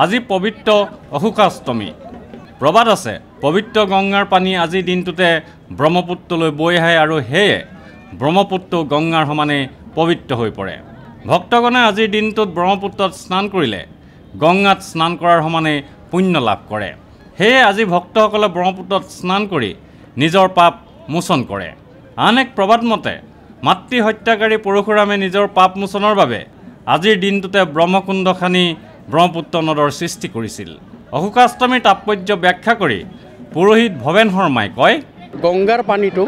আজি পবিত্ৰ অশোকাষ্টমী। প্ৰবাদ আছে, পবিত্ৰ গংগাৰ পানী আজিৰ দিনটোতে ব্ৰহ্মপুত্ৰলৈ বৈ আহে আৰু সেয়ে ব্ৰহ্মপুত্ৰ গংগাৰ সমানে পবিত্ৰ হৈ পৰে। ভক্তগণে আজিৰ দিনটোত ব্ৰহ্মপুত্ৰত স্নান কৰিলে গংগাত স্নান কৰাৰ সমানে পুণ্য লাভ কৰে। সেয়ে আজি ভক্তসকলে ব্ৰহ্মপুত্ৰত স্নান কৰি নিজৰ পাপ মোচন কৰে। আন এক প্ৰবাদ মতে মাতৃ হত্যাকাৰী পৰশুৰামে নিজৰ পাপ মোচনৰ বাবে আজিৰ দিনটোতে ব্ৰহ্মকুণ্ড খানি ব্ৰহ্মপুত্ৰ নদৰ সৃষ্টি কৰিছিল। অশোকাষ্টমীৰ তাৎপৰ্য ব্যাখ্যা কৰি পুৰোহিত ভৱেন শৰ্মাই কয়, গংগাৰ পানীটো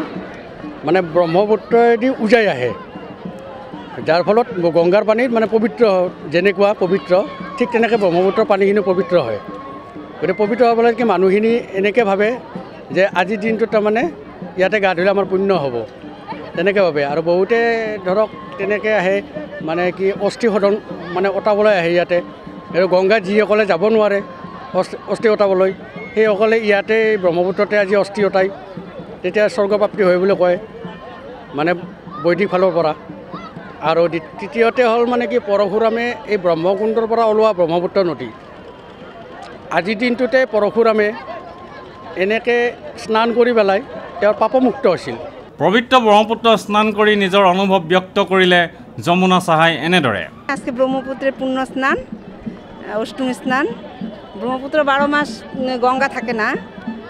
মানে ব্ৰহ্মপুত্ৰদি উজাই আহে, যাৰ ফলত গংগাৰ পানীত মানে পবিত্ৰ, যেনেকুৱা পবিত্ৰ ঠিক তেনেকৈ ব্ৰহ্মপুত্ৰৰ পানীখিনি পবিত্ৰ হয়। গতিকে পবিত্ৰ হোৱাৰ ফলত কি মানুহখিনি এনেকৈ ভাবে যে আজিৰ দিনটোত তাৰমানে ইয়াতে গা ধুলে আমাৰ পুণ্য হ'ব, তেনেকৈ ভাবে। আৰু বহুতে ধৰক তেনেকৈ আহে, মানে কি অস্থি সদন মানে অতাবলৈ আহে ইয়াতে। আৰু গংগাত যিসকলে যাব নোৱাৰে অস্থি অতাবলৈ, সেইসকলে ইয়াতে ব্ৰহ্মপুত্ৰতে আজি অস্থি অতায়, তেতিয়া স্বৰ্গপ্ৰাপ্তি হয় বুলি কয় মানে বৈদিক ফালৰ পৰা। আৰু তৃতীয়তে হ'ল মানে কি পৰশুৰামে এই ব্ৰহ্মকুণ্ডৰ পৰা ওলোৱা ব্ৰহ্মপুত্ৰ নদী, আজিৰ দিনটোতে পৰশুৰামে এনেকৈ স্নান কৰি পেলাই তেওঁৰ পাপমুক্ত হৈছিল। পবিত্ৰ ব্ৰহ্মপুত্ৰ স্নান কৰি নিজৰ অনুভৱ ব্যক্ত কৰিলে যমুনা সাহাই এনেদৰে। আজকে ব্রহ্মপুত্রের পুণ্য স্নান, অষ্টমী স্নান। ব্রহ্মপুত্র 12 মাস গঙ্গা থাকে না,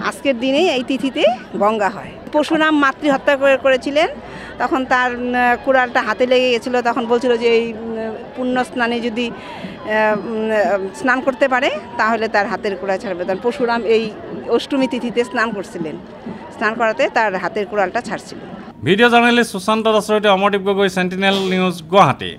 আজকের দিনেই এই তিথিতে গঙ্গা হয়। পরশুরাম মাতৃহত্যা করেছিলেন, তখন তার কুড়ালটা হাতে লেগে গেছিল, তখন বলছিল যে এই পুণ্য স্নানে যদি স্নান করতে পারে তাহলে তার হাতের কুড়াল ছাড়বে। তখন পরশুরাম এই অষ্টমী তিথিতে স্নান করছিলেন, স্নান করাতে তার হাতের কুড়ালটা ছাড়ছিল। ভিডিও জার্নালিস্ট সুশান্ত দাসৰ সৈতে অমৰদীপ গগৈ, সেন্টিনেল নিউজ, গুৱাহাটী।